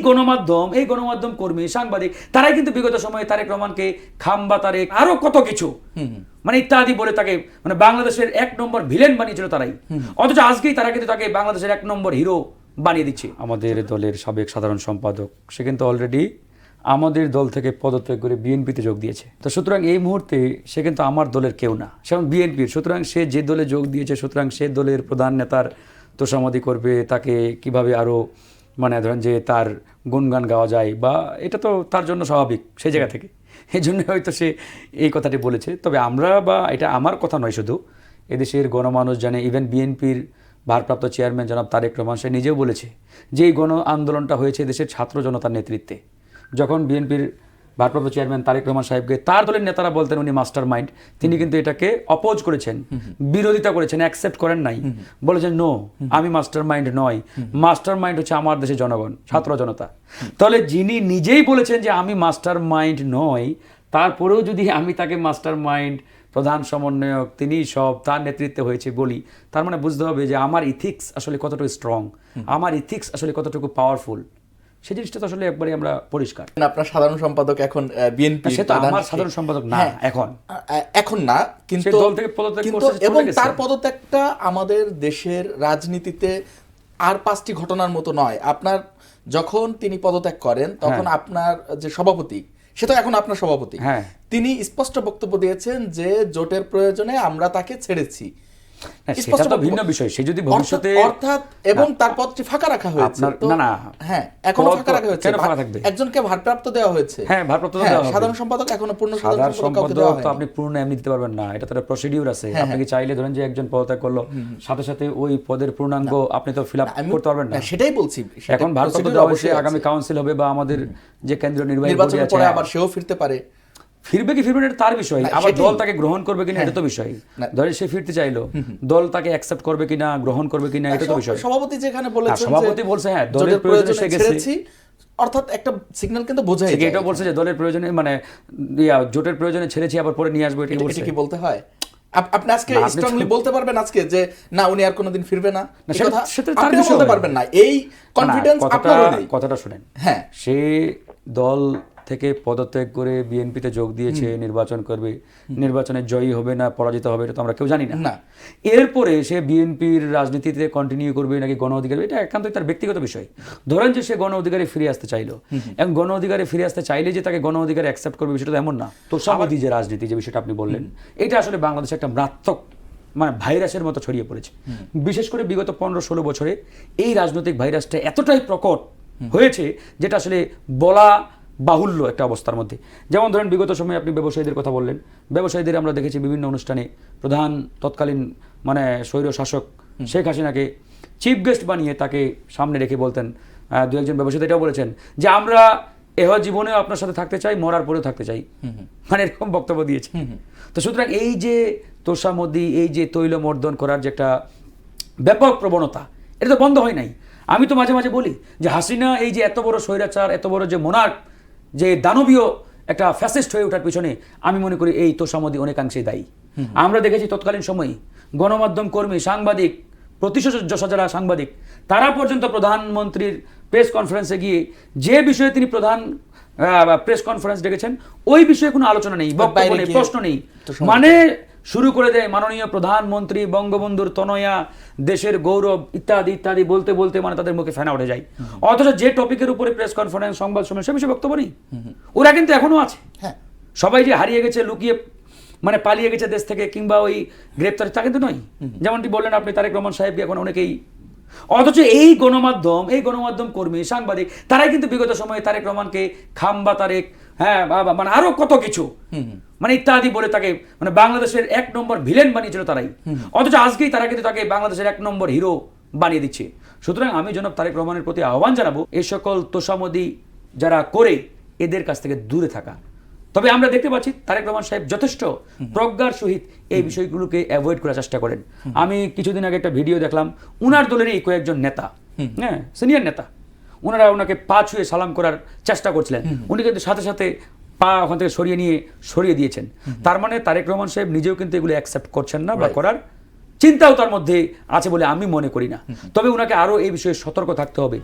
গণমাধ্যম কর্মী সাংবাদিক তারাই কিন্তু বিগত সময়ে তারেক রহমানকে খাম্বা তারেক আরো কত কিছু মানে ইত্যাদি বলে তাকে মানে বাংলাদেশের 1 নম্বর ভিলেন বানিয়েছিল তারাই, অথচ আজকেই তারা কিন্তু তাকে বাংলাদেশের 1 নম্বর হিরো বানিয়ে দিচ্ছে। আমাদের দলের সাবেক সাধারণ সম্পাদক সে কিন্তু অলরেডি আমাদের দল থেকে পদত্যাগ করে বিএনপিতে যোগ দিয়েছে। তো সুতরাং এই মুহূর্তে সে কিন্তু আমার দলের কেউ না, সে বিএনপির। সুতরাং সে যে দলে যোগ দিয়েছে, সুতরাং সে দলের প্রধান নেতার তোষামদি করবে, তাকে কিভাবে আরো মানে ধরেন যে তার গুণগান গাওয়া যায় বা এটা তো তার জন্য স্বাভাবিক সেই জায়গা থেকে, এই জন্য হয়তো সে এই কথাটি বলেছে। তবে আমরা বা এটা আমার কথা নয়, শুধু এদেশের গণমানুষ জানে, ইভেন বিএনপির ভারপ্রাপ্ত চেয়ারম্যান জনাব তারেক রহমান সে নিজেও বলেছে যে এই গণ আন্দোলনটা হয়েছে দেশের ছাত্র জনতার নেতৃত্বে। যখন বিএনপির ভারপ্রাপ্ত চেয়ারম্যান তারেক রহমান সাহেবকে তার দলের নেতারা বলতেন উনি মাস্টার মাইন্ড, তিনি কিন্তু এটাকে অপোজ করেছেন, বিরোধিতা করেছেন, অ্যাকসেপ্ট করেন নাই, বলেছেন নো আমি মাস্টার মাইন্ড নয়, মাস্টার মাইন্ড হচ্ছে আমার দেশের জনগণ, ছাত্র জনতা। তাহলে যিনি নিজেই বলেছেন যে আমি মাস্টার মাইন্ড নয়, তারপরেও যদি আমি তাকে মাস্টার মাইন্ড, প্রধান সমন্বয়ক, তিনি সব তার নেতৃত্বে হয়েছে বলি, তার মানে বুঝতে হবে যে আমার ইথিক্স আসলে কতটুকু স্ট্রং, আমার ইথিক্স আসলে কতটুকু পাওয়ারফুল, সেই জিনিসটা তো আসলে একবারে আমরা পরিষ্কার। আপনার সাধারণ সম্পাদক এখন বিএনপি, সেটা আমার সাধারণ সম্পাদক না এখন না, কিন্তু দল থেকে পদত্যাগ করছে এবং তার পদত্যাগটা আমাদের দেশের রাজনীতিতে আর 5টি ঘটনার মতো নয়। আপনার যখন তিনি পদত্যাগ করেন তখন আপনার যে সভাপতি, সে তো এখন আপনার সভাপতি, তিনি স্পষ্ট বক্তব্য দিয়েছেন যে জোটের প্রয়োজনে আমরা তাকে ছেড়েছি। সেটা তো ভিন্ন বিষয়, সে যদি ভবিষ্যতে অর্থাৎ এবং তার পদটি ফাঁকা রাখা হয়েছে। না হ্যাঁ, এখনো ফাঁকা রাখা হয়েছে, কেন ফাঁকা থাকবে? একজনকে ভারপ্রাপ্ত দেওয়া হয়েছে। হ্যাঁ, ভারপ্রাপ্ত দেওয়া হবে। সাধারণ সম্পাদক এখনো পূর্ণ সাধারণ সম্পাদক দেওয়া হয়নি। তো আপনি পূর্ণ এমনি দিতে পারবেন না, এটা তো একটা প্রসিডিউর আছে। আপনি কি চাইলে ধরেন যে একজন পদত্যাগ করলো, সাথে সাথে ওই পদের পূর্ণাঙ্গ আপনি তো ফিল আপ করতে পারবেন না। সেটাই বলছি, এখন ভারপ্রাপ্ত দেওয়া হয়েছে, আগামী কাউন্সিল হবে বা আমাদের যে কেন্দ্রীয় নির্বাহী বোর্ড আছে, পরে আবার সেও ফিরতে পারে। ফিরবে কি ফিরবে না তার বিষয়, আবার দল তাকে গ্রহণ করবে কিনা এটা তো বিষয়। ধরে সে ফিরতে চাইলো, দল তাকে অ্যাকসেপ্ট করবে কিনা, গ্রহণ করবে কিনা এটা তো বিষয়। সভাপতি যেখানে বলেছেন, সভাপতি বলছে হ্যাঁ দলের প্রয়োজনে সে গেছে, অর্থাৎ একটা সিগন্যাল কিন্তু বোঝাই যায়। এটা বলছে যে দলের প্রয়োজনে মানে জোটের প্রয়োজনে ছেড়েছি আবার পরে নিয়ে আসবো, এটা বলছে। কি বলতে হয়? আপনি আজকে স্ট্রংলি বলতে পারবেন আজকে যে না উনি আর কোনোদিন ফিরবে না, আপনি বলতে পারবেন না, এই কনফিডেন্স আপনারও নেই। কথাটা শুনেন, হ্যাঁ, সে দল থেকে পদত্যাগ করে বিএনপিতে যোগ দিয়েছে, নির্বাচন করবে, নির্বাচনে জয়ী হবে না পরাজিত হবে এটা তো আমরা কেউ জানি না। এরপরে সে বিএনপির রাজনীতিতে কন্টিনিউ করবে নাকি গণ অধিকার, এটা একান্তই তার ব্যক্তিগত বিষয়। ধরেন যে সে গণ অধিকারে ফিরে আসতে চাইলো, এবং গণ অধিকারে ফিরে আসতে চাইলে যে তাকে গণ অধিকারে অ্যাকসেপ্ট করবে বিষয়টা এমন না। তোষামদি যে রাজনীতি, যে বিষয়টা আপনি বললেন, এটা আসলে বাংলাদেশে একটা মারাত্মক মানে ভাইরাসের মতো ছড়িয়ে পড়েছে। বিশেষ করে বিগত 15-16 বছরে এই রাজনৈতিক ভাইরাসটা এতটাই প্রকট হয়েছে যেটা আসলে বলা বাহুল্য একটা অবস্থার মধ্যে। যেমন ধরেন বিগত সময়ে আপনি ব্যবসায়ীদের কথা বললেন, ব্যবসায়ীদের আমরা দেখেছি বিভিন্ন অনুষ্ঠানে প্রধান তৎকালীন মানে স্বৈর শাসক শেখ হাসিনাকে চিফ গেস্ট বানিয়ে তাকে সামনে রেখে বলতেন, 2-1 ব্যবসায়ী এটাও বলেছেন যে আমরা এহ জীবনেও আপনার সাথে থাকতে চাই, মরার পরেও থাকতে চাই, মানে এরকম বক্তব্য দিয়েছে। তো সুতরাং এই যে তোষামদি, এই যে তৈলমর্দন করার যে একটা ব্যাপক প্রবণতা, এটা তো বন্ধ হয় নাই। আমি তো মাঝে মাঝে বলি যে হাসিনা এই যে এত বড় স্বৈরাচার, এত বড় যে মোনার্ক, যে দানবীয় একটা ফ্যাসিস্ট হয়ে ওঠার পিছনে আমি মনে করি এই তোষামদি অনেকাংশেই দায়ী। আমরা দেখেছি তৎকালীন সময়ে গণমাধ্যম কর্মী, সাংবাদিক, প্রতিষ্ঠা যারা সাংবাদিক, তারা পর্যন্ত প্রধানমন্ত্রীর প্রেস কনফারেন্সে গিয়ে যে বিষয়ে তিনি প্রধান প্রেস কনফারেন্স ডেকেছেন ওই বিষয়ে কোনো আলোচনা নেই, বক্তব্য নেই, প্রশ্ন নেই, মানে শুরু করে দেয় মাননীয় প্রধানমন্ত্রী বঙ্গবন্ধুর তনয়া, দেশের গৌরব ইত্যাদি ইত্যাদি বলতে বলতে মানে তাদের মুখে ফেনা উঠে যায়। অথচ যে টপিকের উপরে প্রেস কনফারেন্স, সংবাদ সম্মেলন, সে বিষয়ে বক্তব্য নেই। ওরা কিন্তু এখনো আছে, সবাই যে হারিয়ে গেছে, লুকিয়ে মানে পালিয়ে গেছে দেশ থেকে, কিংবা ওই গ্রেপ্তার, তা কিন্তু নয়। যেমনটি বললেন আপনি তারেক রহমান সাহেবকে এখন অনেকেই, অথচ এই গণমাধ্যম কর্মী সাংবাদিক তারাই কিন্তু বিগত সময়ে তারেক রহমানকে খাম্বা তারেক, হ্যাঁ মানে আরো কত কিছু মানে ইত্যাদি বলে তাকে মানে বাংলাদেশের 1 নম্বর ভিলেন বানিয়েছিল তারাই, অথচ আজকেই তারা কিন্তু তাকে বাংলাদেশের 1 নম্বর হিরো বানিয়ে দিচ্ছে। সুতরাং আমি জনাব তারেক রহমানের প্রতি আহ্বান জানাবো এই সকল তোষামদি যারা করে এদের কাছ থেকে দূরে থাকা। তবে আমরা দেখতে পাচ্ছি তারেক রহমান সাহেব যথেষ্ট প্রজ্ঞার সহিত এই বিষয়গুলোকে অ্যাভয়েড করার চেষ্টা করেন। আমি কিছুদিন আগে একটা ভিডিও দেখলাম, উনার দলেরই কয়েকজন নেতা, হ্যাঁ সিনিয়র নেতা, ওনারা ওনাকে পা ছুঁয়ে সালাম করার চেষ্টা করছিলেন, উনি কিন্তু সাথে সাথে পা ওখান থেকে সরিয়ে দিয়েছেন। তার মানে তারেক রহমান সাহেব নিজেও কিন্তু এগুলো অ্যাকসেপ্ট করছেন না বা করার চিন্তাও তার মধ্যে আছে বলে আমি মনে করি না। তবে ওনাকে আরো এই বিষয়ে সতর্ক থাকতে হবে।